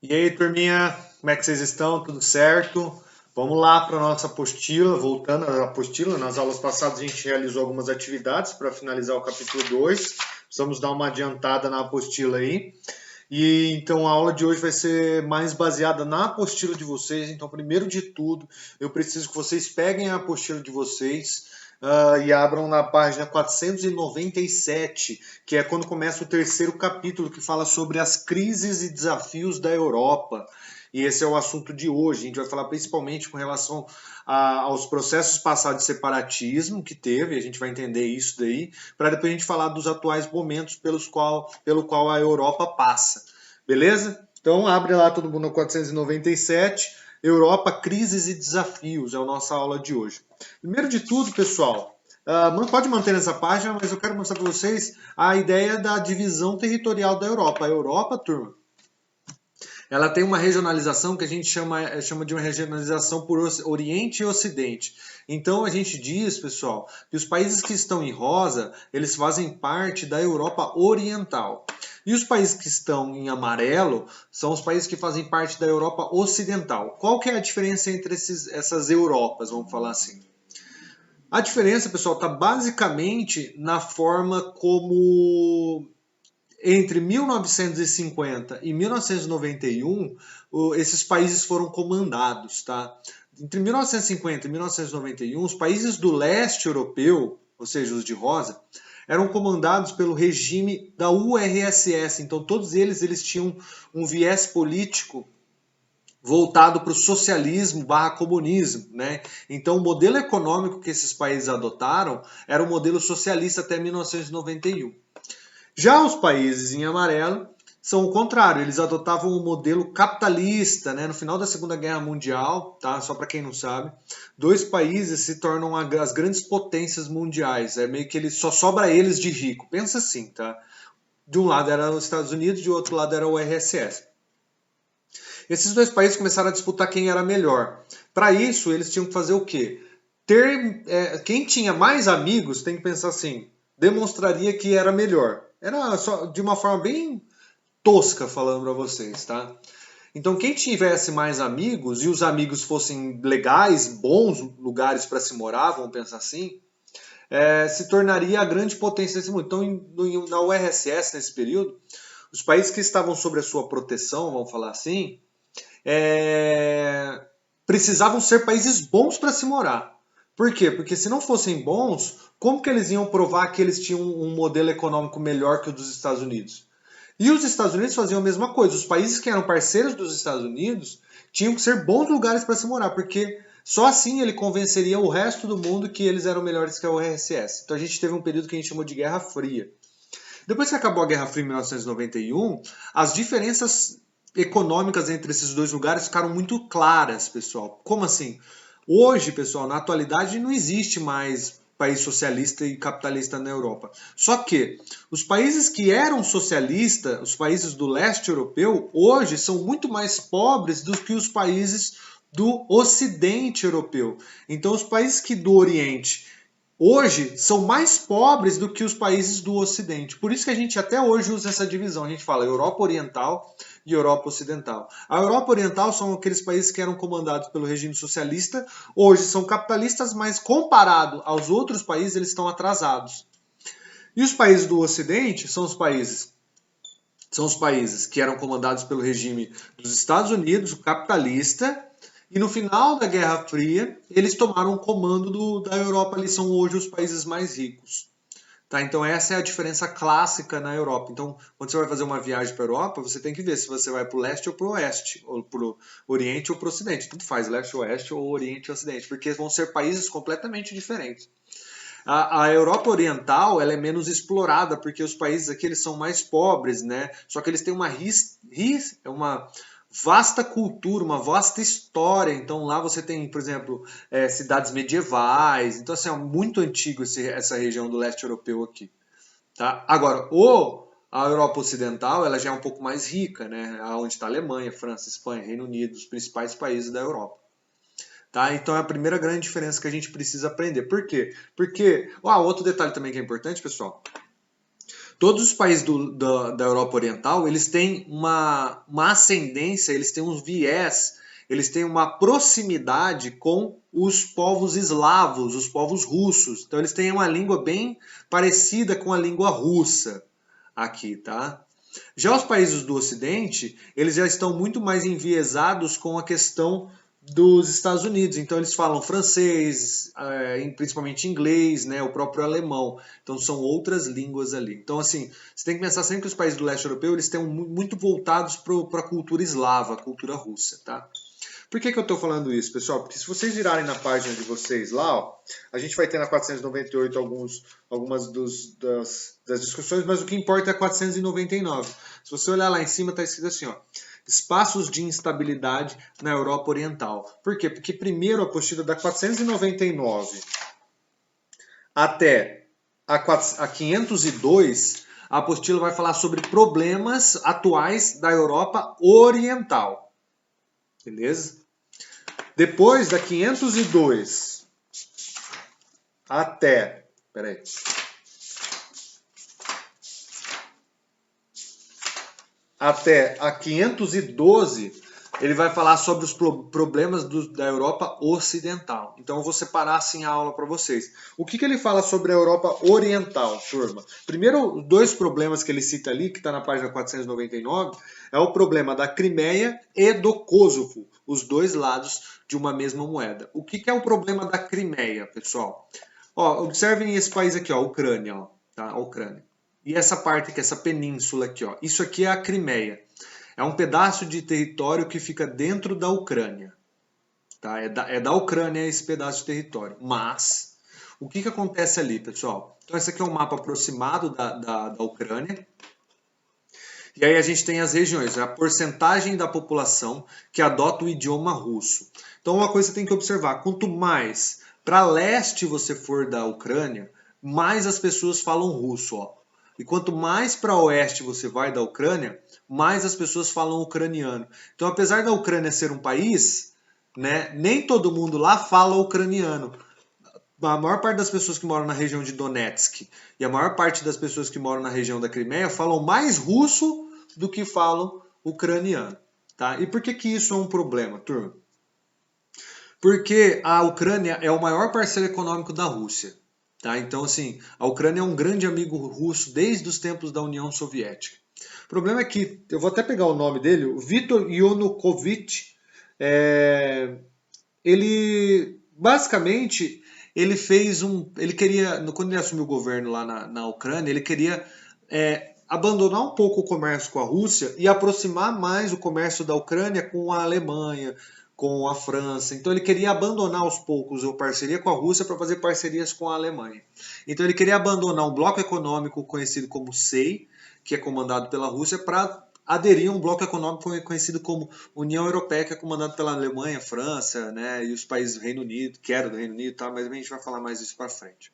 E aí, turminha, como é que vocês estão? Tudo certo? Vamos lá para a nossa apostila. Voltando à apostila, nas aulas passadas a gente realizou algumas atividades para finalizar o capítulo 2. Precisamos dar uma adiantada na apostila aí. E então a aula de hoje vai ser mais baseada na apostila de vocês. Então, primeiro de tudo, eu preciso que vocês peguem a apostila de vocês e abram na página 497, que é quando começa o terceiro capítulo, que fala sobre as crises e desafios da Europa. E esse é o assunto de hoje. A gente vai falar principalmente com relação aos processos passados de separatismo que teve, a gente vai entender isso daí, para depois a gente falar dos atuais momentos pelo qual a Europa passa. Beleza? Então abre lá todo mundo no 497, Europa, crises e desafios, é a nossa aula de hoje. Primeiro de tudo, pessoal, pode manter nessa página, mas eu quero mostrar para vocês a ideia da divisão territorial da Europa. A Europa, turma, ela tem uma regionalização que a gente chama de uma regionalização por Oriente e Ocidente. Então a gente diz, pessoal, que os países que estão em rosa, eles fazem parte da Europa Oriental. E os países que estão em amarelo são os países que fazem parte da Europa Ocidental. Qual que é a diferença entre essas Europas, vamos falar assim? A diferença, pessoal, está basicamente na forma como entre 1950 e 1991, esses países foram comandados, tá? Entre 1950 e 1991, os países do leste europeu, ou seja, os de rosa, eram comandados pelo regime da URSS. Então, todos eles tinham um viés político voltado para o socialismo barra comunismo, né? Então, o modelo econômico que esses países adotaram era o modelo socialista até 1991. Já os países em amarelo são o contrário, eles adotavam um modelo capitalista, né? No final da Segunda Guerra Mundial, tá? Só para quem não sabe, dois países se tornam as grandes potências mundiais. É meio que só sobra eles de rico. Pensa assim, tá? De um lado era os Estados Unidos, de outro lado era o URSS. Esses dois países começaram a disputar quem era melhor. Para isso, eles tinham que fazer o quê? Quem tinha mais amigos, tem que pensar assim, demonstraria que era melhor. Era só de uma forma bem tosca falando para vocês, tá? Então, quem tivesse mais amigos e os amigos fossem legais, bons lugares para se morar, vamos pensar assim, se tornaria a grande potência desse mundo. Então, na URSS, nesse período, os países que estavam sob a sua proteção, vamos falar assim, precisavam ser países bons para se morar. Por quê? Porque se não fossem bons, como que eles iam provar que eles tinham um modelo econômico melhor que o dos Estados Unidos? E os Estados Unidos faziam a mesma coisa. Os países que eram parceiros dos Estados Unidos tinham que ser bons lugares para se morar, porque só assim ele convenceria o resto do mundo que eles eram melhores que a URSS. Então a gente teve um período que a gente chamou de Guerra Fria. Depois que acabou a Guerra Fria em 1991, as diferenças econômicas entre esses dois lugares ficaram muito claras, pessoal. Como assim? Hoje, pessoal, na atualidade não existe mais país socialista e capitalista na Europa. Só que os países que eram socialistas, os países do leste europeu, hoje são muito mais pobres do que os países do ocidente europeu. Então, os países do Oriente hoje são mais pobres do que os países do Ocidente. Por isso que a gente até hoje usa essa divisão. A gente fala Europa Oriental e Europa Ocidental. A Europa Oriental são aqueles países que eram comandados pelo regime socialista, hoje são capitalistas, mas comparado aos outros países, eles estão atrasados. E os países do Ocidente são os países que eram comandados pelo regime dos Estados Unidos, o capitalista, e no final da Guerra Fria, eles tomaram o comando da Europa, eles são hoje os países mais ricos. Tá? Então essa é a diferença clássica na Europa. Então, quando você vai fazer uma viagem para a Europa, você tem que ver se você vai para o leste ou para o oeste, ou para o oriente ou para o ocidente. Tudo faz, leste ou oeste, ou oriente ou ocidente, porque vão ser países completamente diferentes. A Europa Oriental ela é menos explorada, porque os países aqui eles são mais pobres, né? Só que eles têm uma vasta cultura, uma vasta história. Então lá você tem, por exemplo, cidades medievais. Então assim, é muito antigo essa região do leste europeu aqui. Tá? Agora, a Europa Ocidental ela já é um pouco mais rica, né? Onde está a Alemanha, França, Espanha, Reino Unido, os principais países da Europa. Tá? Então é a primeira grande diferença que a gente precisa aprender. Por quê? Porque, outro detalhe também que é importante, pessoal. todos os países da Europa Oriental, eles têm uma ascendência, eles têm um viés, eles têm uma proximidade com os povos eslavos, os povos russos. Então eles têm uma língua bem parecida com a língua russa aqui, tá? Já os países do Ocidente, eles já estão muito mais enviesados com a questão dos Estados Unidos. Então eles falam francês, principalmente inglês, né, o próprio alemão. Então são outras línguas ali. Então assim, você tem que pensar sempre que os países do leste europeu eles estão muito voltados para a cultura eslava, a cultura russa, tá? Por que eu estou falando isso, pessoal? Porque se vocês virarem na página de vocês lá, ó, a gente vai ter na 498 algumas das discussões, mas o que importa é a 499. Se você olhar lá em cima, está escrito assim, ó, espaços de instabilidade na Europa Oriental. Por quê? Porque primeiro a apostila da 499 até a 502, a apostila vai falar sobre problemas atuais da Europa Oriental. Beleza? Depois da 502 até... Peraí. Até a 512, ele vai falar sobre os problemas da Europa Ocidental. Então eu vou separar assim a aula para vocês. O que ele fala sobre a Europa Oriental, turma? Primeiro, dois problemas que ele cita ali, que está na página 499, é o problema da Crimeia e do Kosovo, os dois lados de uma mesma moeda. O que é o problema da Crimeia, pessoal? Ó, observem esse país aqui, ó, Ucrânia, ó, tá? A Ucrânia. E essa parte aqui, essa península aqui, ó, isso aqui é a Crimeia. É um pedaço de território que fica dentro da Ucrânia. Tá? É da Ucrânia esse pedaço de território. Mas, o que acontece ali, pessoal? Então, esse aqui é um mapa aproximado da Ucrânia. E aí a gente tem as regiões, a porcentagem da população que adota o idioma russo. Então, uma coisa que você tem que observar, quanto mais para leste você for da Ucrânia, mais as pessoas falam russo, ó. E quanto mais para oeste você vai da Ucrânia, mais as pessoas falam ucraniano. Então, apesar da Ucrânia ser um país, né, nem todo mundo lá fala ucraniano. A maior parte das pessoas que moram na região de Donetsk e a maior parte das pessoas que moram na região da Crimeia falam mais russo do que falam ucraniano. Tá? E por que isso é um problema, turma? Porque a Ucrânia é o maior parceiro econômico da Rússia. Tá? Então, assim, a Ucrânia é um grande amigo russo desde os tempos da União Soviética. O problema é que, eu vou até pegar o nome dele, o Viktor Yanukovych, ele, basicamente, ele fez ele queria, quando ele assumiu o governo lá na Ucrânia, ele queria abandonar um pouco o comércio com a Rússia e aproximar mais o comércio da Ucrânia com a Alemanha, com a França. Então ele queria abandonar aos poucos a parceria com a Rússia para fazer parcerias com a Alemanha. Então ele queria abandonar um bloco econômico conhecido como SEI, que é comandado pela Rússia, para aderir a um bloco econômico conhecido como União Europeia, que é comandado pela Alemanha, França, né, e os países do Reino Unido, que era do Reino Unido, tá, mas a gente vai falar mais disso para frente.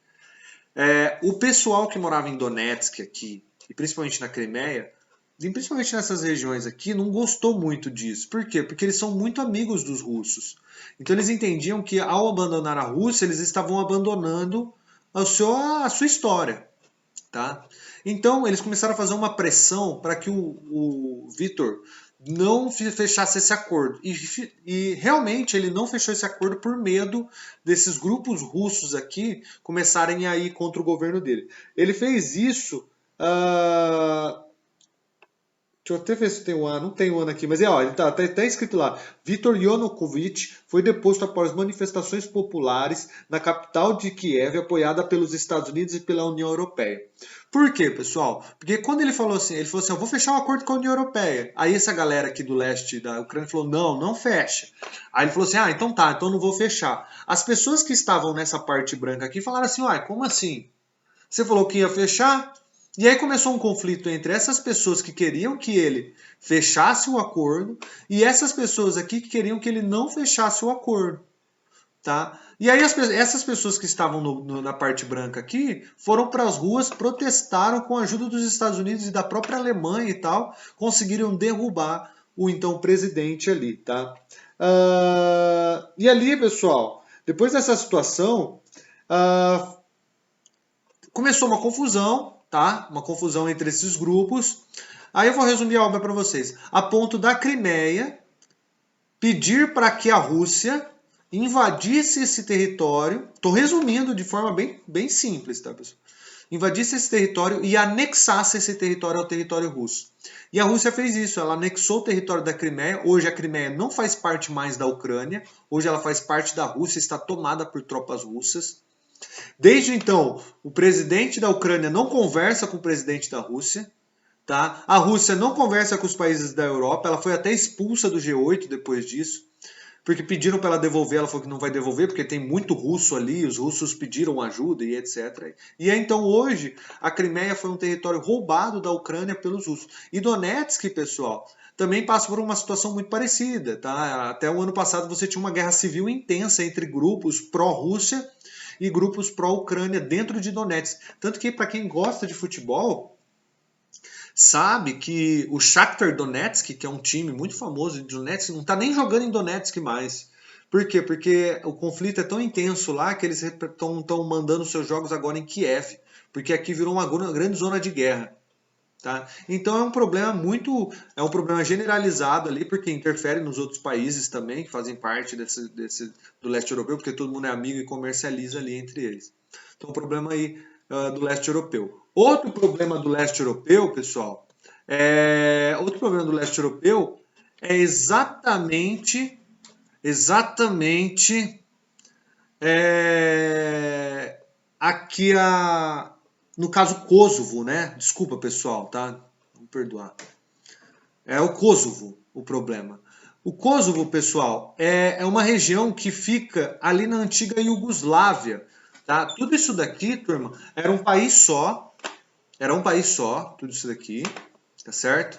O pessoal que morava em Donetsk aqui, e principalmente na Crimeia, e principalmente nessas regiões aqui, não gostou muito disso. Por quê? Porque eles são muito amigos dos russos. Então eles entendiam que ao abandonar a Rússia, eles estavam abandonando a sua história. Tá? Então eles começaram a fazer uma pressão para que o Viktor não fechasse esse acordo. E realmente ele não fechou esse acordo por medo desses grupos russos aqui começarem a ir contra o governo dele. Ele fez isso... Deixa eu até ver se tem um ano, não tem um ano aqui, mas ó, ele tá escrito lá. Viktor Yanukovych foi deposto após manifestações populares na capital de Kiev, apoiada pelos Estados Unidos e pela União Europeia. Por quê, pessoal? Porque quando ele falou assim, eu vou fechar um acordo com a União Europeia. Aí essa galera aqui do leste da Ucrânia falou, não fecha. Aí ele falou assim, então tá, então não vou fechar. As pessoas que estavam nessa parte branca aqui falaram assim, como assim? Você falou que ia fechar? E aí começou um conflito entre essas pessoas que queriam que ele fechasse o acordo e essas pessoas aqui que queriam que ele não fechasse o acordo. Tá? E aí essas pessoas que estavam na parte branca aqui foram para as ruas, protestaram com a ajuda dos Estados Unidos e da própria Alemanha e tal, conseguiram derrubar o então presidente ali. Tá? E ali, pessoal, depois dessa situação, começou uma confusão. tá? Uma confusão entre esses grupos. Aí eu vou resumir a obra para vocês. A ponto da Crimeia pedir para que a Rússia invadisse esse território. Estou resumindo de forma bem simples, tá, pessoal? Invadisse esse território e anexasse esse território ao território russo. E a Rússia fez isso, ela anexou o território da Crimeia. Hoje a Crimeia não faz parte mais da Ucrânia, hoje ela faz parte da Rússia, está tomada por tropas russas. Desde então, o presidente da Ucrânia não conversa com o presidente da Rússia. Tá? A Rússia não conversa com os países da Europa, ela foi até expulsa do G8 depois disso, porque pediram para ela devolver, ela falou que não vai devolver, porque tem muito russo ali, os russos pediram ajuda e etc. E então hoje, a Crimeia foi um território roubado da Ucrânia pelos russos. E Donetsk, pessoal, também passa por uma situação muito parecida. Tá? Até o ano passado você tinha uma guerra civil intensa entre grupos pró-Rússia e grupos pró-Ucrânia dentro de Donetsk. Tanto que, para quem gosta de futebol, sabe que o Shakhtar Donetsk, que é um time muito famoso de Donetsk, não está nem jogando em Donetsk mais. Por quê? Porque o conflito é tão intenso lá que eles estão mandando seus jogos agora em Kiev, porque aqui virou uma grande zona de guerra. Tá? Então é um problema generalizado ali, porque interfere nos outros países também, que fazem parte do leste europeu, porque todo mundo é amigo e comercializa ali entre eles. Então o problema aí do leste europeu. Outro problema do leste europeu, pessoal, é exatamente aqui no caso Kosovo, né? Desculpa, pessoal, tá? Vamos perdoar. É o Kosovo o problema. O Kosovo, pessoal, é uma região que fica ali na antiga Iugoslávia, tá? Tudo isso daqui, turma, era um país só, tudo isso daqui, tá certo?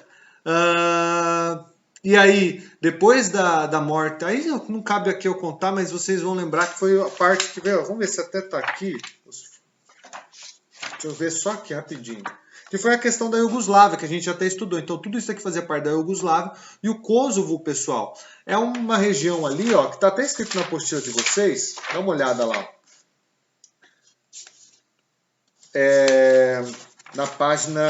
E aí, depois da morte, aí não cabe aqui eu contar, mas vocês vão lembrar que foi a parte que veio, vamos ver se até tá aqui, deixa eu ver só aqui rapidinho, que foi a questão da Iugoslávia, que a gente até estudou. Então tudo isso aqui fazia parte da Iugoslávia. E o Kosovo, pessoal, é uma região ali, ó, que está até escrito na apostila de vocês, dá uma olhada lá. Na página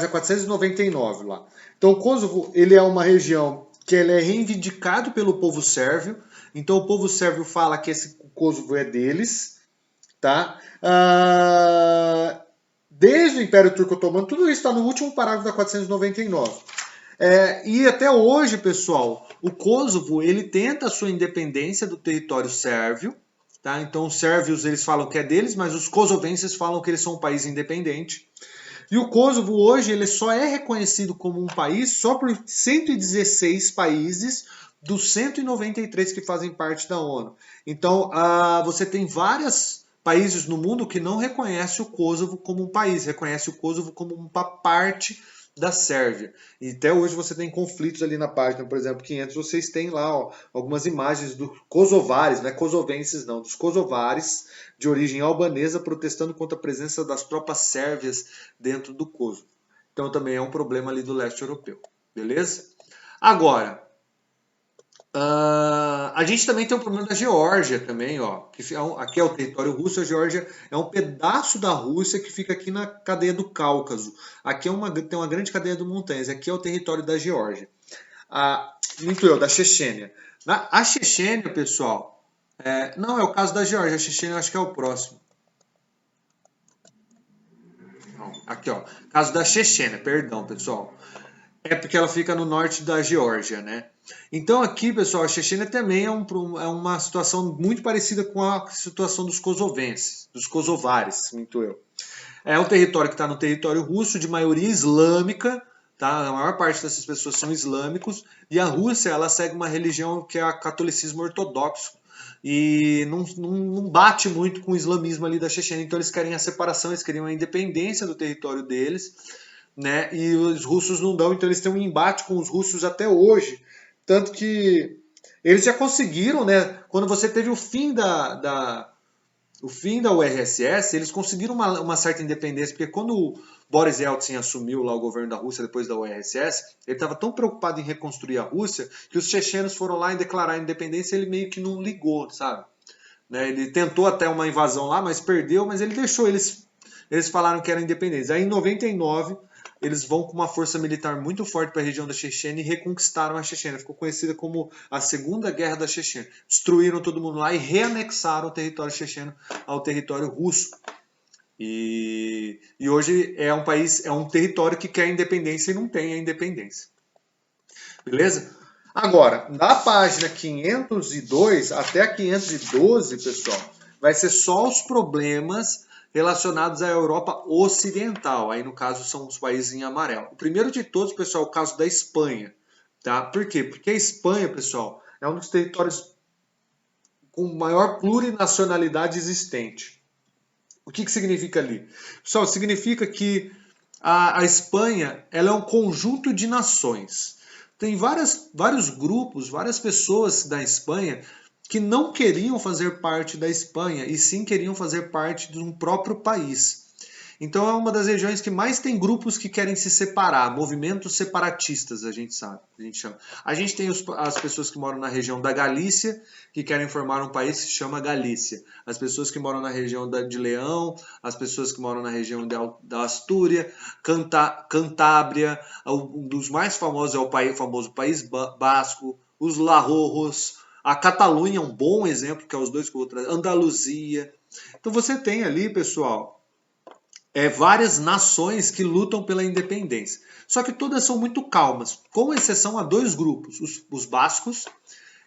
499 lá. Então o Kosovo, ele é uma região que ele é reivindicado pelo povo sérvio. Então o povo sérvio fala que esse Kosovo é deles, tá? Desde o Império Turco Otomano, tudo isso está no último parágrafo da 499. E até hoje, pessoal, o Kosovo ele tenta a sua independência do território sérvio. Tá? Então os sérvios eles falam que é deles, mas os kosovenses falam que eles são um país independente. E o Kosovo hoje ele só é reconhecido como um país só por 116 países dos 193 que fazem parte da ONU. Então você tem vários países no mundo que não reconhecem o Kosovo como um país, reconhece o Kosovo como uma parte da Sérvia. E até hoje você tem conflitos ali na página, por exemplo, 500, vocês têm lá ó, algumas imagens dos kosovares, não é kosovenses não, dos kosovares de origem albanesa protestando contra a presença das tropas sérvias dentro do Kosovo. Então também é um problema ali do leste europeu, beleza? Agora, a gente também tem o problema da Geórgia também, ó, que aqui é o território russo, a Geórgia é um pedaço da Rússia que fica aqui na cadeia do Cáucaso. Aqui tem uma grande cadeia de montanhas, aqui é o território da Geórgia. Da Chechênia. A Chechênia, pessoal, não é o caso da Geórgia, a Chechênia eu acho que é o próximo. Aqui, ó, caso da Chechênia, perdão, pessoal. É porque ela fica no norte da Geórgia, né? Então aqui, pessoal, a Chechênia também é uma situação muito parecida com a situação dos kosovenses, dos kosovares, muito eu. É um território que está no território russo, de maioria islâmica, tá? A maior parte dessas pessoas são islâmicos, e a Rússia, ela segue uma religião que é o catolicismo ortodoxo, e não bate muito com o islamismo ali da Chechênia, então eles querem a separação, eles queriam a independência do território deles, né? E os russos não dão, então eles têm um embate com os russos até hoje, tanto que eles já conseguiram, né? Quando você teve o fim da URSS, eles conseguiram uma certa independência, porque quando o Boris Yeltsin assumiu lá o governo da Rússia depois da URSS, ele estava tão preocupado em reconstruir a Rússia que os chechenos foram lá e declarar a independência e ele meio que não ligou, sabe? Né? Ele tentou até uma invasão lá, mas perdeu, mas ele deixou eles eles falaram que eram independentes. Aí em 99, eles vão com uma força militar muito forte para a região da Chechênia e reconquistaram a Chechênia. Ficou conhecida como a Segunda Guerra da Chechênia. Destruíram todo mundo lá e reanexaram o território checheno ao território russo. E hoje é um país, é um território que quer independência e não tem a independência. Beleza? Agora, na página 502 até a 512, pessoal, vai ser só os problemas relacionados à Europa Ocidental. Aí, no caso, são os países em amarelo. O primeiro de todos, pessoal, é o caso da Espanha. Tá? Por quê? Porque a Espanha, pessoal, é um dos territórios com maior plurinacionalidade existente. O que significa ali? Pessoal, significa que a Espanha ela é um conjunto de nações. Tem vários grupos, várias pessoas da Espanha que não queriam fazer parte da Espanha e sim queriam fazer parte de um próprio país. Então é uma das regiões que mais tem grupos que querem se separar, movimentos separatistas, a gente sabe, a gente chama. A gente tem as pessoas que moram na região da Galícia, que querem formar um país que se chama Galícia. As pessoas que moram na região de Leão, as pessoas que moram na região da Astúria, Cantábria, um dos mais famosos é o famoso País Basco, os Larrojos, a Catalunha é um bom exemplo, que é os dois que eu vou trazer, Andaluzia. Então você tem ali, pessoal, várias nações que lutam pela independência. Só que todas são muito calmas, com exceção a dois grupos, os bascos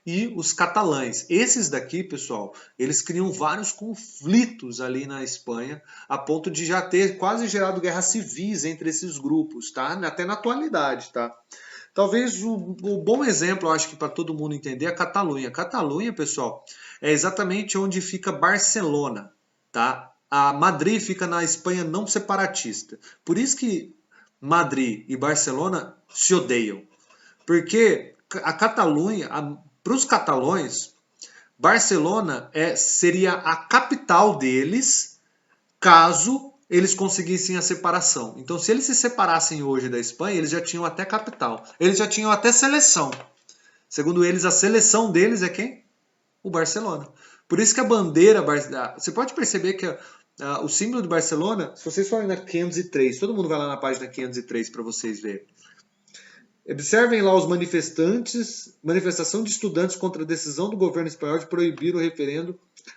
e os catalães. Esses daqui, pessoal, eles criam vários conflitos ali na Espanha, a ponto de já ter quase gerado guerras civis entre esses grupos, tá? Até na atualidade, tá? Talvez o bom exemplo, eu acho que para todo mundo entender, é a Catalunha. A Catalunha, pessoal, é exatamente onde fica Barcelona, tá? A Madrid fica na Espanha não separatista. Por isso que Madrid e Barcelona se odeiam. Porque a Catalunha, para os catalões, Barcelona seria a capital deles caso eles conseguissem a separação. Então, se eles se separassem hoje da Espanha, eles já tinham até capital. Eles já tinham até seleção. Segundo eles, a seleção deles é quem? O Barcelona. Por isso que a bandeira... Você pode perceber que o símbolo do Barcelona, se vocês forem na 503, todo mundo vai lá na página 503 para vocês verem. Observem lá os manifestação de estudantes contra a decisão do governo espanhol de proibir o referendo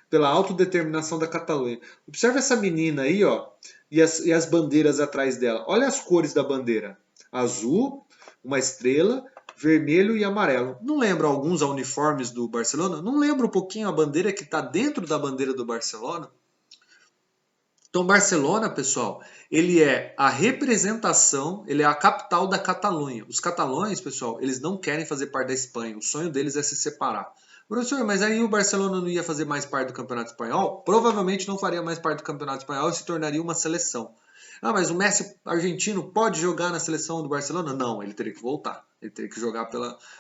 pela autodeterminação da Catalunha. Observe essa menina aí, ó, e as bandeiras atrás dela. Olha as cores da bandeira. Azul, uma estrela, vermelho e amarelo. Não lembra alguns uniformes do Barcelona? Não lembra um pouquinho a bandeira que está dentro da bandeira do Barcelona? Então, Barcelona, pessoal, ele é a representação, ele é a capital da Catalunha. Os catalães, pessoal, eles não querem fazer parte da Espanha. O sonho deles é se separar. Professor, mas aí o Barcelona não ia fazer mais parte do Campeonato Espanhol? Provavelmente não faria mais parte do Campeonato Espanhol e se tornaria uma seleção. Ah, mas o Messi argentino pode jogar na seleção do Barcelona? Não, ele teria que voltar. Ele teria que jogar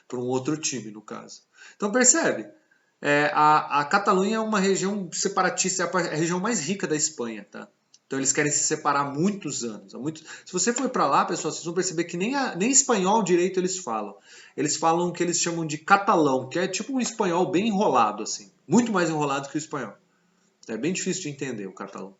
por um outro time, no caso. Então, percebe? A Catalunha é uma região separatista, é a região mais rica da Espanha, tá? Então eles querem se separar há muitos anos. Se você for para lá, pessoal, vocês vão perceber que nem espanhol direito eles falam. Eles falam o que eles chamam de catalão, que é tipo um espanhol bem enrolado, assim. Muito mais enrolado que o espanhol. É bem difícil de entender o catalão.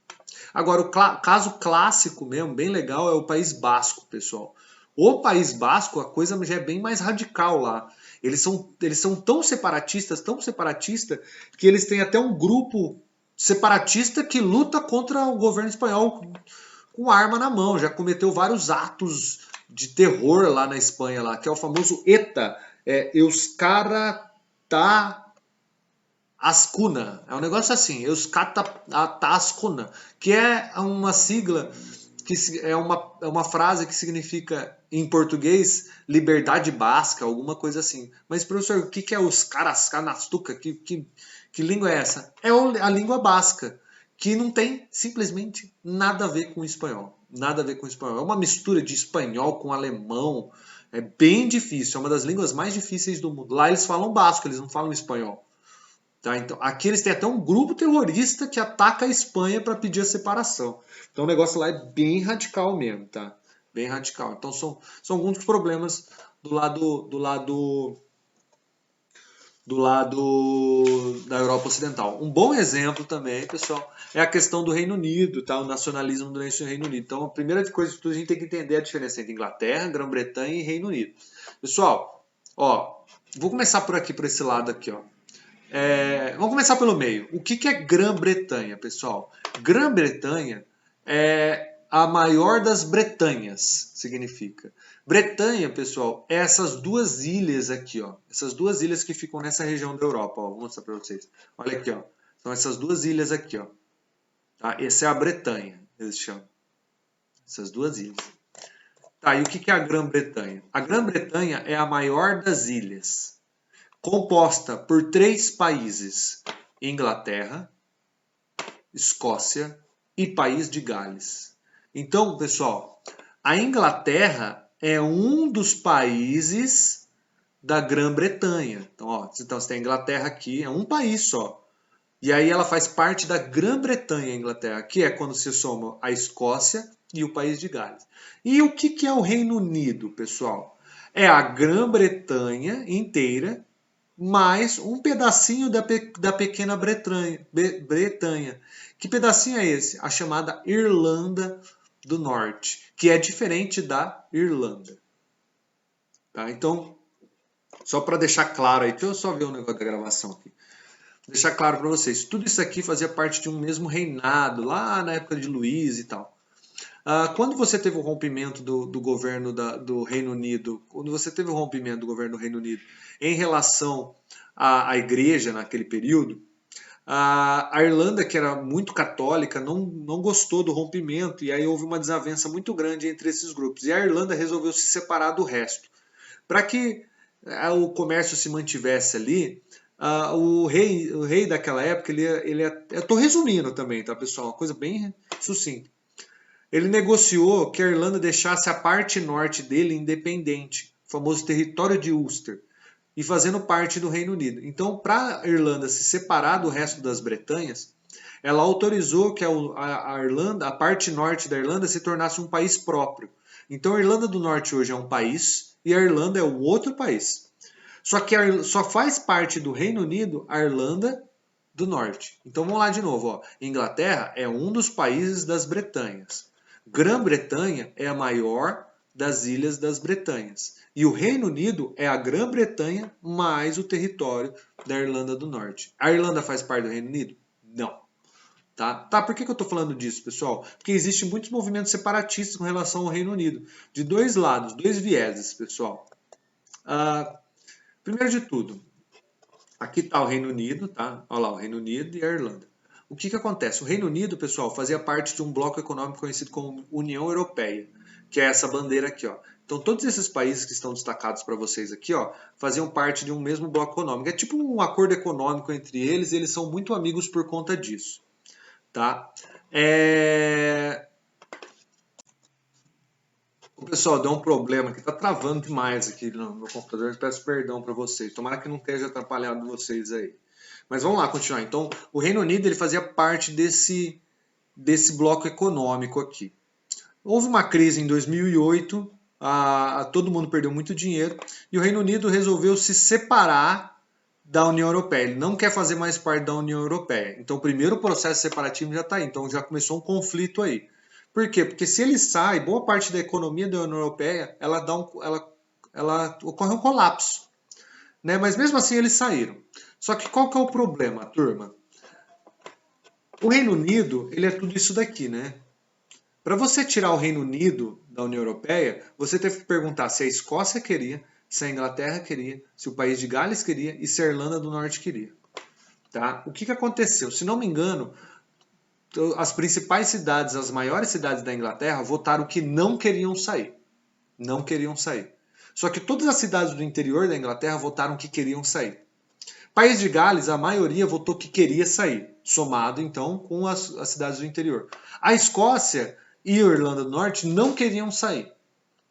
Agora, o caso clássico mesmo, bem legal, é o País Basco, pessoal. O País Basco, a coisa já é bem mais radical lá. Eles são tão separatistas, que eles têm até um grupo separatista que luta contra o governo espanhol com arma na mão. Já cometeu vários atos de terror lá na Espanha, lá, que é o famoso ETA, Euskara Ta Ascuna. É um negócio assim, Euskata Ta Ascuna, que é uma sigla, que é uma frase que significa, em português, liberdade basca, alguma coisa assim. Mas, professor, o que é os Carascanastuca? Que língua é essa? É a língua basca, que não tem simplesmente nada a ver com o espanhol. Nada a ver com o espanhol. É uma mistura de espanhol com alemão. É bem difícil, é uma das línguas mais difíceis do mundo. Lá eles falam basco, eles não falam espanhol. Tá? Então, aqui eles têm até um grupo terrorista que ataca a Espanha para pedir a separação. Então o negócio lá é bem radical mesmo, tá? Bem radical. Então são alguns dos problemas do lado do lado da Europa Ocidental. Um bom exemplo também, pessoal, é a questão do Reino Unido, tá? O nacionalismo do Reino Unido. Então, a primeira coisa de tudo, a gente tem que entender a diferença entre Inglaterra, Grã-Bretanha e Reino Unido. Pessoal, ó, vou começar por aqui, por esse lado aqui, ó. Vamos começar pelo meio. O que é Grã-Bretanha, pessoal? Grã-Bretanha é a maior das Bretanhas, significa. Bretanha, pessoal, é essas duas ilhas aqui, ó. Essas duas ilhas que ficam nessa região da Europa, ó. Vou mostrar para vocês. Olha aqui, ó. São essas duas ilhas aqui, ó. Tá? Essa é a Bretanha, eles chamam. Essas duas ilhas. Tá, e o que é a Grã-Bretanha? A Grã-Bretanha é a maior das ilhas, composta por 3 países: Inglaterra, Escócia e País de Gales. Então, pessoal, a Inglaterra é um dos países da Grã-Bretanha. Então, você tem a Inglaterra aqui, é um país só. E aí ela faz parte da Grã-Bretanha, a Inglaterra, que é quando se soma a Escócia e o País de Gales. E o que é o Reino Unido, pessoal? É a Grã-Bretanha inteira mais um pedacinho da pequena Bretanha. Que pedacinho é esse? A chamada Irlanda do Norte, que é diferente da Irlanda. Tá? Então, só para deixar claro aí, deixa eu só ver um negócio da gravação aqui. Deixar claro para vocês, tudo isso aqui fazia parte de um mesmo reinado, lá na época de Luís e tal. Quando você teve o rompimento do governo do Reino Unido, quando você teve o rompimento do governo do Reino Unido em relação à igreja naquele período, a Irlanda, que era muito católica, não gostou do rompimento e aí houve uma desavença muito grande entre esses grupos. E a Irlanda resolveu se separar do resto. Para que o comércio se mantivesse ali, o rei daquela época, eu estou resumindo também, tá, pessoal? Uma coisa bem sucinta. Ele negociou que a Irlanda deixasse a parte norte dele independente, o famoso território de Ulster, e fazendo parte do Reino Unido. Então, para a Irlanda se separar do resto das Bretanhas, ela autorizou que a parte norte da Irlanda se tornasse um país próprio. Então, a Irlanda do Norte hoje é um país e a Irlanda é um outro país. Só que só faz parte do Reino Unido a Irlanda do Norte. Então, vamos lá de novo. Ó. Inglaterra é um dos países das Bretanhas. Grã-Bretanha é a maior das ilhas das Bretanhas. E o Reino Unido é a Grã-Bretanha mais o território da Irlanda do Norte. A Irlanda faz parte do Reino Unido? Não. Tá, por que eu estou falando disso, pessoal? Porque existem muitos movimentos separatistas com relação ao Reino Unido. De dois lados, dois vieses, pessoal. Primeiro de tudo, aqui está o Reino Unido, tá? Olha lá, o Reino Unido e a Irlanda. O que acontece? O Reino Unido, pessoal, fazia parte de um bloco econômico conhecido como União Europeia, que é essa bandeira aqui, ó. Então, todos esses países que estão destacados para vocês aqui, ó, faziam parte de um mesmo bloco econômico. É tipo um acordo econômico entre eles e eles são muito amigos por conta disso, tá? O pessoal, deu um problema aqui, tá travando demais aqui no meu computador, eu peço perdão para vocês. Tomara que não esteja atrapalhado vocês aí. Mas vamos lá, continuar. Então, o Reino Unido ele fazia parte desse bloco econômico aqui. Houve uma crise em 2008, todo mundo perdeu muito dinheiro e o Reino Unido resolveu se separar da União Europeia. Ele não quer fazer mais parte da União Europeia. Então, o primeiro processo separativo já está aí. Então, já começou um conflito aí. Por quê? Porque se ele sai, boa parte da economia da União Europeia, ela ocorre um colapso. Né? Mas mesmo assim eles saíram. Só que qual que é o problema, turma? O Reino Unido, ele é tudo isso daqui, né? Para você tirar o Reino Unido da União Europeia, você teve que perguntar se a Escócia queria, se a Inglaterra queria, se o País de Gales queria e se a Irlanda do Norte queria. Tá? O que aconteceu? Se não me engano, as principais cidades, as maiores cidades da Inglaterra votaram que não queriam sair. Não queriam sair. Só que todas as cidades do interior da Inglaterra votaram que queriam sair. País de Gales, a maioria votou que queria sair, somado então com as cidades do interior. A Escócia e a Irlanda do Norte não queriam sair.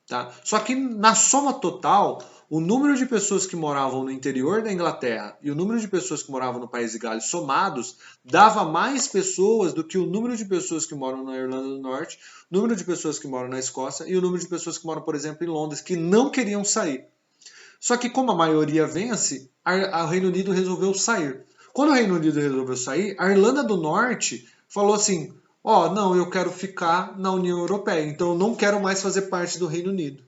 Tá? Só que na soma total, o número de pessoas que moravam no interior da Inglaterra e o número de pessoas que moravam no País de Gales somados dava mais pessoas do que o número de pessoas que moram na Irlanda do Norte, o número de pessoas que moram na Escócia e o número de pessoas que moram, por exemplo, em Londres, que não queriam sair. Só que como a maioria vence, o Reino Unido resolveu sair. Quando o Reino Unido resolveu sair, a Irlanda do Norte falou assim, não, eu quero ficar na União Europeia, então eu não quero mais fazer parte do Reino Unido.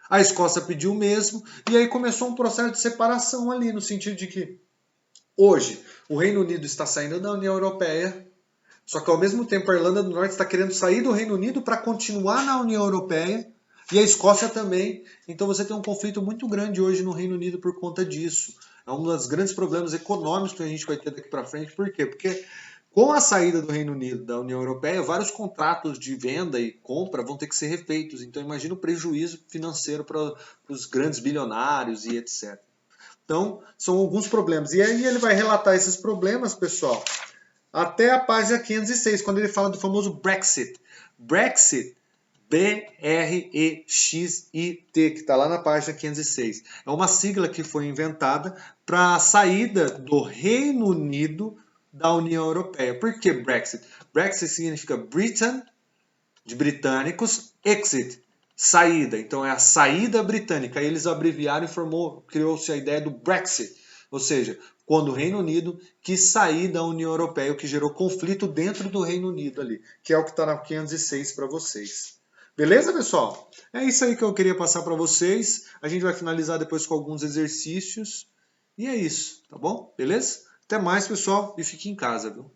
A Escócia pediu o mesmo, e aí começou um processo de separação ali, no sentido de que hoje o Reino Unido está saindo da União Europeia, só que ao mesmo tempo a Irlanda do Norte está querendo sair do Reino Unido para continuar na União Europeia, e a Escócia também. Então você tem um conflito muito grande hoje no Reino Unido por conta disso. É um dos grandes problemas econômicos que a gente vai ter daqui para frente. Por quê? Porque com a saída do Reino Unido da União Europeia, vários contratos de venda e compra vão ter que ser refeitos. Então imagina o prejuízo financeiro para os grandes bilionários e etc. Então são alguns problemas. E aí ele vai relatar esses problemas, pessoal, até a página 506, quando ele fala do famoso Brexit. Brexit, B-R-E-X-I-T, que está lá na página 506. É uma sigla que foi inventada para a saída do Reino Unido da União Europeia. Por que Brexit? Brexit significa Britain, de britânicos, exit, saída. Então é a saída britânica. Aí eles abreviaram e criou-se a ideia do Brexit. Ou seja, quando o Reino Unido quis sair da União Europeia, o que gerou conflito dentro do Reino Unido ali, que é o que está na 506 para vocês. Beleza, pessoal? É isso aí que eu queria passar para vocês. A gente vai finalizar depois com alguns exercícios. E é isso, tá bom? Beleza? Até mais, pessoal, e fique em casa, viu?